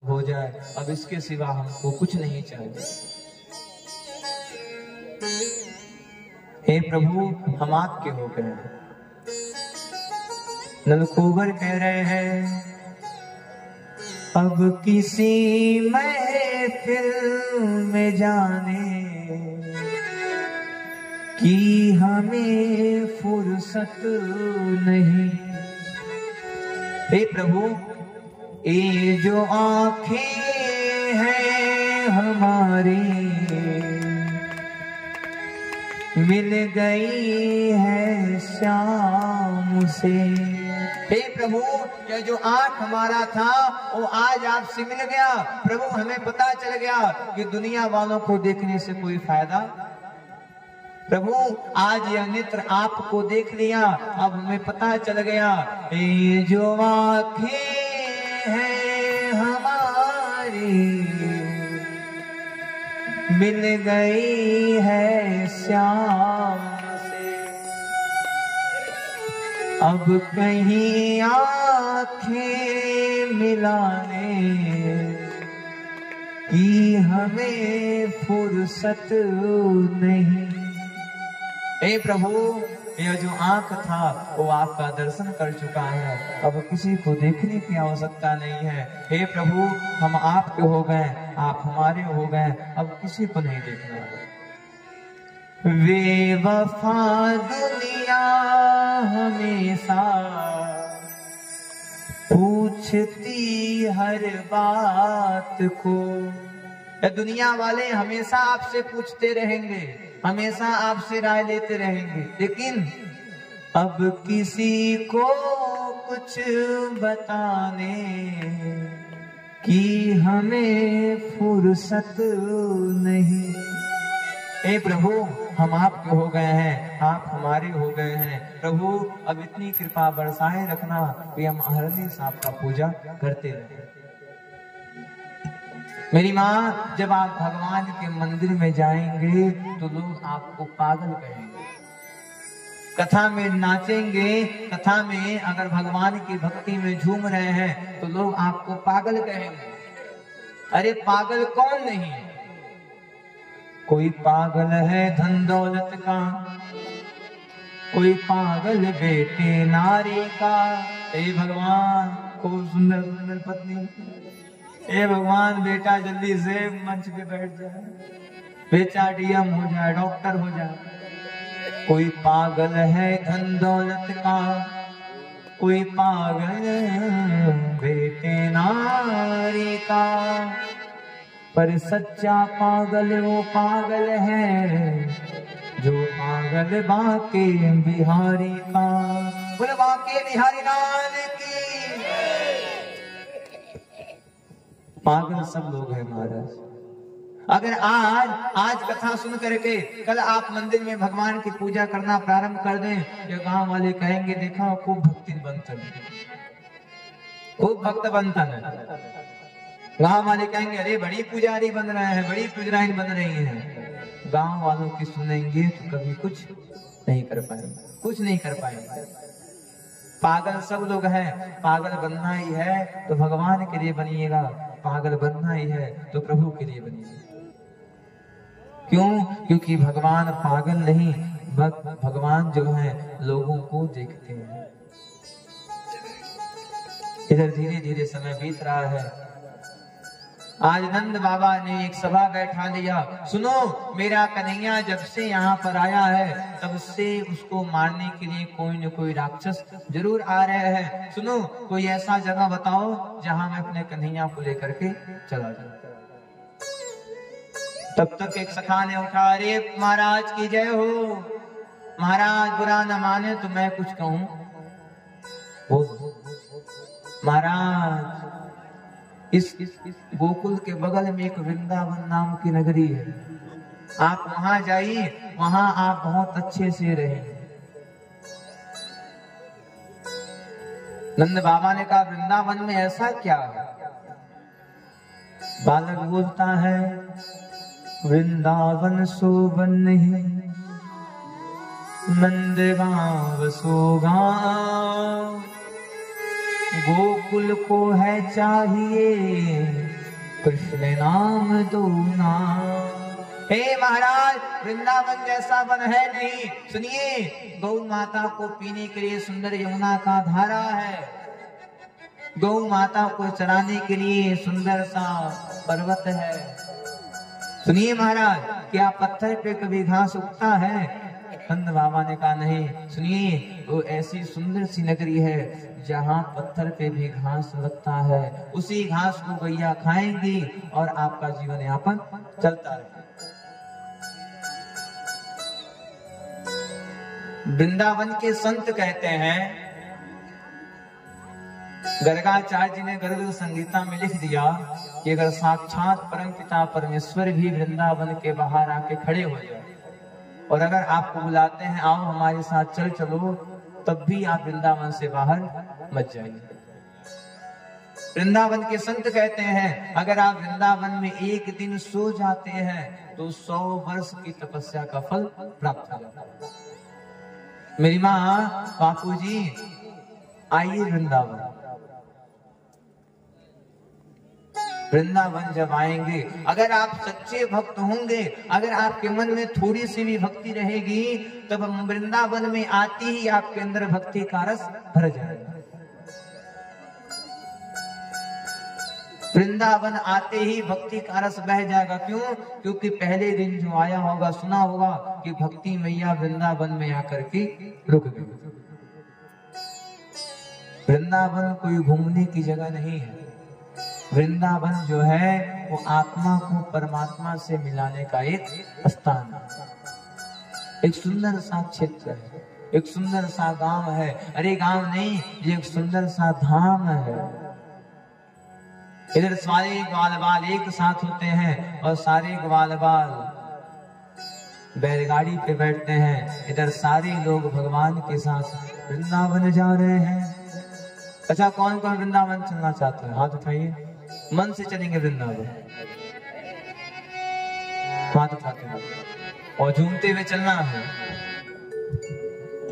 हो जाए, अब इसके सिवा हमको कुछ नहीं चाहिए। हे प्रभु, हम आपके हो गए। नलकूबर कह रहे हैं, अब किसी महफिल में जाने की हमें फुर्सत नहीं। हे प्रभु, ये जो आंखें हैं हमारी मिल गई है शाम से। हे प्रभु, ये जो आंख हमारा था वो आज आपसे मिल गया। प्रभु, हमें पता चल गया कि दुनिया वालों को देखने से कोई फायदा। प्रभु, आज यह नेत्र आपको देख लिया, अब हमें पता चल गया ये जो आंखें हैं हमारी मिल गई है श्याम से। अब कहीं आंखें मिलाने की हमें फुर्सत नहीं। हे प्रभु, यह जो आंख था वो आपका दर्शन कर चुका है, अब किसी को देखने की आवश्यकता नहीं है। हे प्रभु, हम आपके हो गए, आप हमारे हो गए, अब किसी को नहीं देखना है। बेवफा दुनिया हमेशा पूछती हर बात को। दुनिया वाले हमेशा आपसे पूछते रहेंगे, हमेशा आपसे राय लेते रहेंगे, लेकिन अब किसी को कुछ बताने की हमें फुर्सत नहीं। हे प्रभु, हम आपके हो गए हैं, आप हमारे हो गए हैं। प्रभु, अब इतनी कृपा बरसाए रखना कि हम हमेशा आपका पूजा करते रहे। मेरी माँ, जब आप भगवान के मंदिर में जाएंगे तो लोग आपको पागल कहेंगे। कथा में नाचेंगे, कथा में अगर भगवान की भक्ति में झूम रहे हैं तो लोग आपको पागल कहेंगे। अरे पागल कौन नहीं है? कोई पागल है धन दौलत का, कोई पागल बेटे नारी का। हे भगवान, खूब सुंदर सुंदर पत्नी। हे भगवान, बेटा जल्दी से मंच पे बैठ जाए, बेटा डीएम हो जाए, डॉक्टर हो जाए। कोई पागल है धन दौलत का, कोई पागल बेटे नारी का। पर सच्चा पागल वो पागल है जो पागल बाके बिहारी का। बोले बाके बिहारी लाल की। पागल सब लोग हैं महाराज। अगर आज कथा सुन करके कल आप मंदिर में भगवान की पूजा करना प्रारंभ कर दें, ये गांव वाले कहेंगे देखा खूब भक्ति बनता है, खूब भक्त बनता है। गांव वाले कहेंगे अरे बड़ी पुजारी बन रहे हैं, बड़ी पुजराइन बन रही हैं। गांव वालों की सुनेंगे तो कभी कुछ नहीं कर पाएंगे, कुछ नहीं कर पाएंगे। पागल सब लोग हैं। पागल बनना ही है तो भगवान के लिए बनिएगा, पागल बनना ही है तो प्रभु के लिए बनिएगा। क्यों? क्योंकि भगवान पागल नहीं, भगवान जो है लोगों को देखते हैं। इधर धीरे धीरे समय बीत रहा है। आज नंद बाबा ने एक सभा बैठा लिया। सुनो, मेरा कन्हैया जब से यहाँ पर आया है तब से उसको मारने के लिए कोई न कोई राक्षस जरूर आ रहे हैं। सुनो, कोई ऐसा जगह बताओ जहाँ मैं अपने कन्हैया को लेकर के चला जाऊं। तब तक एक सखा ने उठा, अरे महाराज की जय हो, महाराज बुरा न माने तो मैं कुछ कहूं। महाराज, इस गोकुल के बगल में एक वृंदावन नाम की नगरी है, आप वहां जाइए, वहां आप बहुत अच्छे से रहेंगे। नंद बाबा ने कहा वृंदावन में ऐसा क्या है? बालक बोलता है वृंदावन सोबन नहीं, नंदगांव सोगांव। गोकुल को है चाहिए कृष्ण नाम दो नाम। हे महाराज, वृंदावन जैसा वन है नहीं। सुनिए, गौ माता को पीने के लिए सुंदर यमुना का धारा है, गौ माता को चराने के लिए सुंदर सा पर्वत है। सुनिए महाराज, क्या पत्थर पे कभी घास उगता है? कंद बाबा ने कहा नहीं। सुनिए, वो ऐसी सुंदर सी नगरी है जहाँ पत्थर पे भी घास लगता है, उसी घास को गैया खाएंगी और आपका जीवन यापन चलता रहेगा। वृंदावन के संत कहते हैं, गर्गाचार्य जी ने गर्ग संगीता में लिख दिया कि अगर साक्षात परमपिता परमेश्वर भी वृंदावन के बाहर आके खड़े हो जाए और अगर आपको बुलाते हैं आओ हमारे साथ चल चलो, तब भी आप वृंदावन से बाहर मत जाइए। वृंदावन के संत कहते हैं, अगर आप वृंदावन में एक दिन सो जाते हैं तो 100 वर्ष की तपस्या का फल प्राप्त हो जाता है। मेरी माँ, बापू जी, आइए वृंदावन। वृंदावन जब आएंगे, अगर आप सच्चे भक्त होंगे, अगर आपके मन में थोड़ी सी भी भक्ति रहेगी, तब वृंदावन में आते ही आपके अंदर भक्ति का रस भर जाएगा। वृंदावन आते ही भक्ति का रस बह जाएगा। क्यों? क्योंकि पहले दिन जो आया होगा, सुना होगा कि भक्ति मैया वृंदावन में आकर के रुक गई। वृंदावन कोई घूमने की जगह नहीं है। वृंदावन जो है वो आत्मा को परमात्मा से मिलाने का एक स्थान है, एक सुंदर सा क्षेत्र है, एक सुंदर सा गांव है। अरे गांव नहीं, ये एक सुंदर सा धाम है। इधर सारे ग्वाल बाल एक साथ होते हैं और सारे ग्वाल बाल बैलगाड़ी पे बैठते हैं। इधर सारे लोग भगवान के साथ वृंदावन जा रहे हैं। अच्छा, कौन कौन वृंदावन चलना चाहते हैं? हाथ उठाइए। मन से चलेंगे वृंदावन, हाथ उठाते हैं और झूमते हुए चलना है।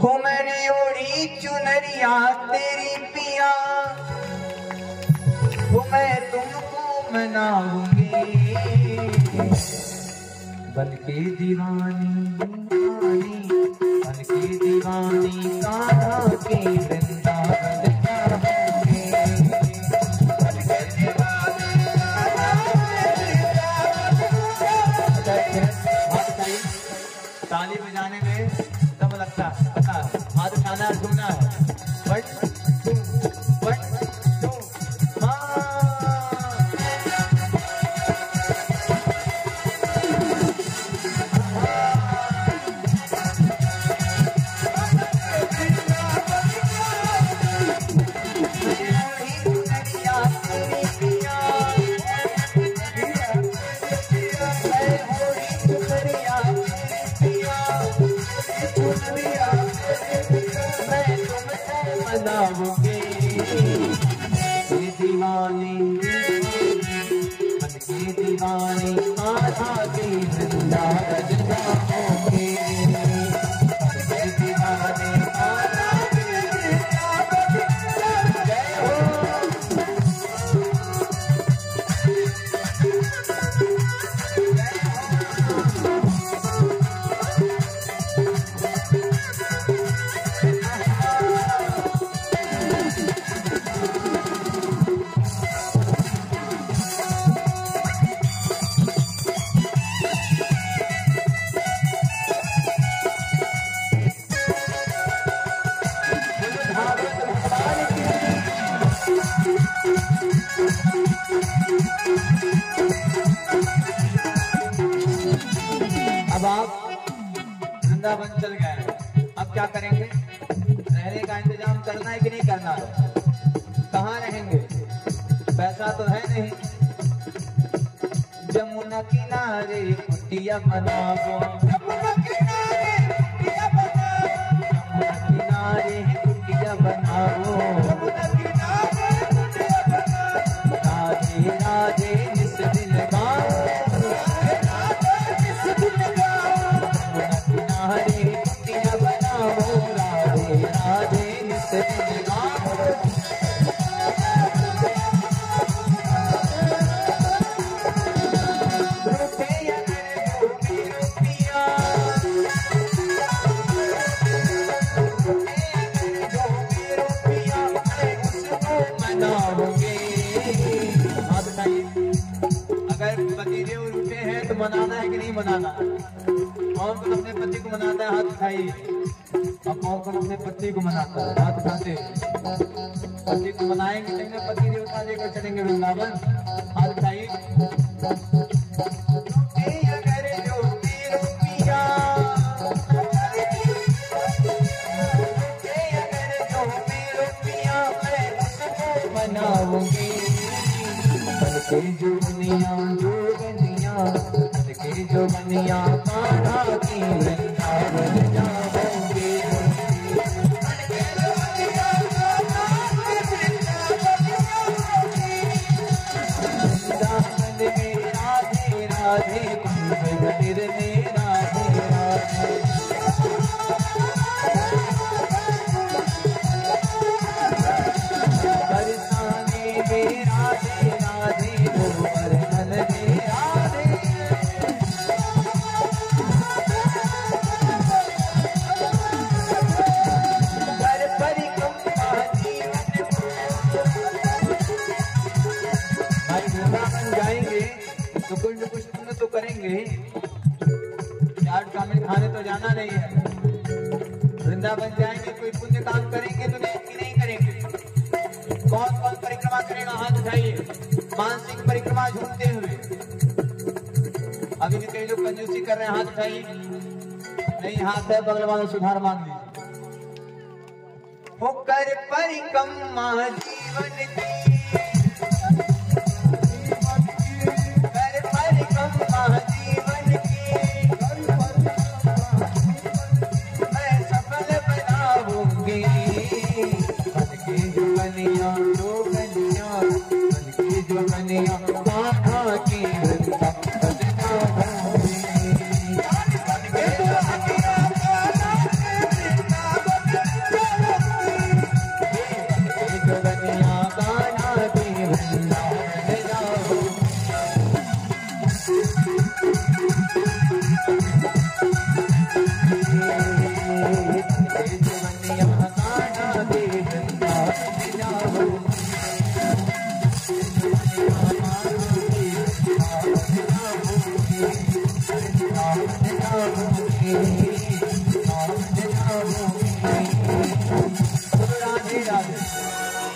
हो मैंने ओढ़ी चुनरिया तेरी पिया, वो मैं तुमको मनाऊंगी, बन के दीवानी बन के दीवानी कान्हा के वृंदावन ताली बजाने में दम लगता है, पता है। हाथ उठाना झूमना है। अब आप वृंदावन चल गए, अब क्या करेंगे? रहने का इंतजाम करना है कि नहीं करना है? कहाँ रहेंगे? पैसा तो है नहीं। जमुना किनारे कुटिया बनाओ, जमुना किनारे कुटिया बनाओ, राधे राधे जिस दिल गाओ, बताइए, अगर पतिदेव रूठे हैं तो मनाना है कि नहीं मनाना? कौन कौन अपने पति को मनाता है? हाथ उठाइए। और कौन कौन अपने पति को मनाता है? हाथ उठाते। पति को मनाएंगे तभी पति देवता लेकर चलेंगे वृंदावन। हाथ उठाइए। के जो बनिया कान्हा की वृंदावन जाओगे। वृंदावन में राधे राधे कुंभ मंदिर में राधे राधे। बरसाने में राधे राधे गोवर्धन में राधे। कर परिक्रमा जीवन भाई वृंदावन जाएंगे तो कुछ न कुछ पुण्य तो करेंगे। चाट चाउमीन खाने तो जाना नहीं है। वृंदावन जाएंगे कोई पुण्य काम करेंगे तो नहीं करेंगे। कौन कौन परिक्रमा करेगा? हाथ उठाइए। मानसिक परिक्रमा झूमते हुए। अभी भी कई लोग कंजूसी कर रहे हैं, हाथ उठाइए। नहीं हाथ है बगल वाला सुधार मांग लीजिए। वो कर परिक्रमा जीवन की, कर परिक्रमा जीवन की, मैं सफल बनाऊंगी। जो बनिया कान्हा की वृंदावन जाओगे। जो बनिया कान्हा की वृंदावन जाओगे।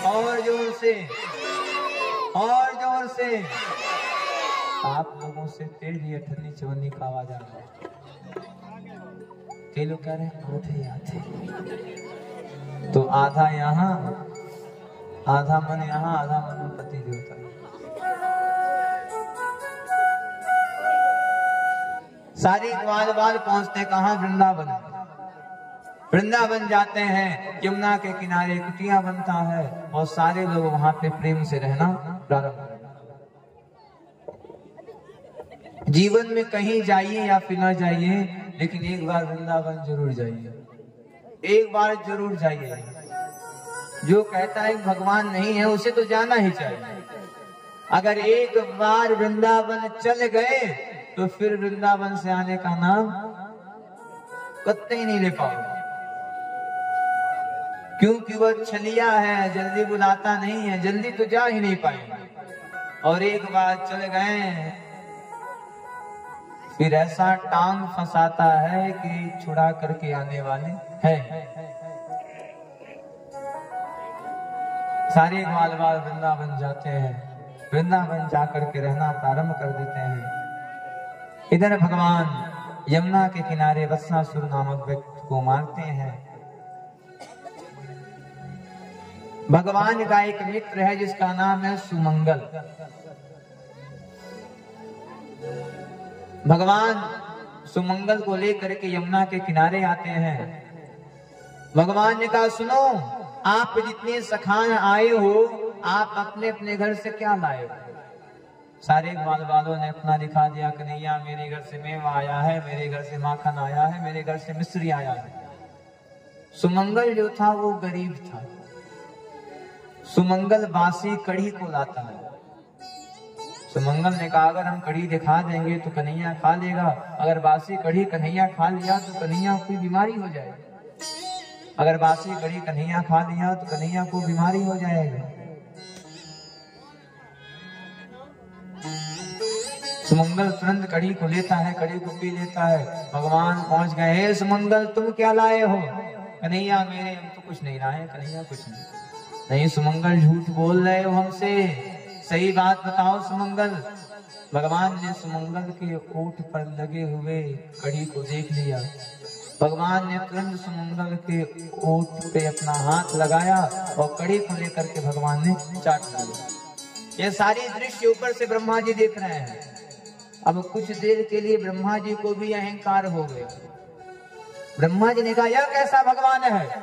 और जोर से आप लोगों से तेज ये ठंडी चवन्नी का आवाज आ रहा है। कई लोग कह रहे हैं आधे आधे, तो आधा यहाँ, आधा मन यहाँ, आधा मन पति देवता। सारी ग्वाल बाल पहुंचते कहाँ? वृंदावन। वृंदावन जाते हैं, यमुना के किनारे कुटिया बनता है और सारे लोग वहां पे प्रेम से रहना प्रारंभ करते। जीवन में कहीं जाइए या फिर ना जाइए, लेकिन एक बार वृंदावन जरूर जाइए। एक बार जरूर जाइए। जो कहता है भगवान नहीं है उसे तो जाना ही चाहिए। अगर एक बार वृंदावन चल गए तो फिर वृंदावन से आने का नाम कतई नहीं ले पाओगे, क्योंकि वह छलिया है, जल्दी बुलाता नहीं है, जल्दी तो जा ही नहीं पाएंगे। और एक बार चले गए फिर ऐसा टांग फंसाता है कि छुड़ा करके आने वाले हैं। सारे ग्वाल बाल वृंदावन जाते हैं, वृंदावन जाकर के रहना प्रारंभ कर देते हैं। इधर भगवान यमुना के किनारे वत्सासुर नामक व्यक्ति को मारते हैं। भगवान का एक मित्र है जिसका नाम है सुमंगल। भगवान सुमंगल को लेकर के यमुना के किनारे आते हैं। भगवान ने कहा सुनो, आप जितने सखान आए हो, आप अपने अपने घर से क्या लाए हो? सारे ग्वाल बालों ने अपना दिखा दिया, कन्हैया मेरे घर से मेवा आया है, मेरे घर से माखन आया है, मेरे घर से मिश्री आया है। सुमंगल जो था वो गरीब था। सुमंगल बासी कढ़ी को लाता है। सुमंगल ने कहा अगर हम कढ़ी दिखा देंगे तो कन्हैया खा लेगा, अगर बासी कढ़ी कन्हैया खा लिया तो कन्हैया को बीमारी हो जाएगी, अगर बासी कढ़ी कन्हैया खा लिया तो कन्हैया को बीमारी हो जाएगा। सुमंगल तुरंत कड़ी को लेता है, कड़ी को पी लेता है। भगवान पहुंच गए, हे सुमंगल तुम क्या लाए हो? कन्हैया मेरे हम तो कुछ नहीं लाए कन्हैया, कुछ नहीं। सुमंगल झूठ बोल रहे हो हमसे, सही बात बताओ सुमंगल। भगवान ने सुमंगल के ओठ पर लगे हुए कड़ी को देख लिया। भगवान ने तुरंत सुमंगल के ओठ पे अपना हाथ लगाया और कड़ी को लेकर के भगवान ने चाट लिया। ये सारी दृश्य ऊपर से ब्रह्मा जी देख रहे हैं। अब कुछ देर के लिए ब्रह्मा जी को भी अहंकार हो गया। ब्रह्मा जी ने कहा यह कैसा भगवान है?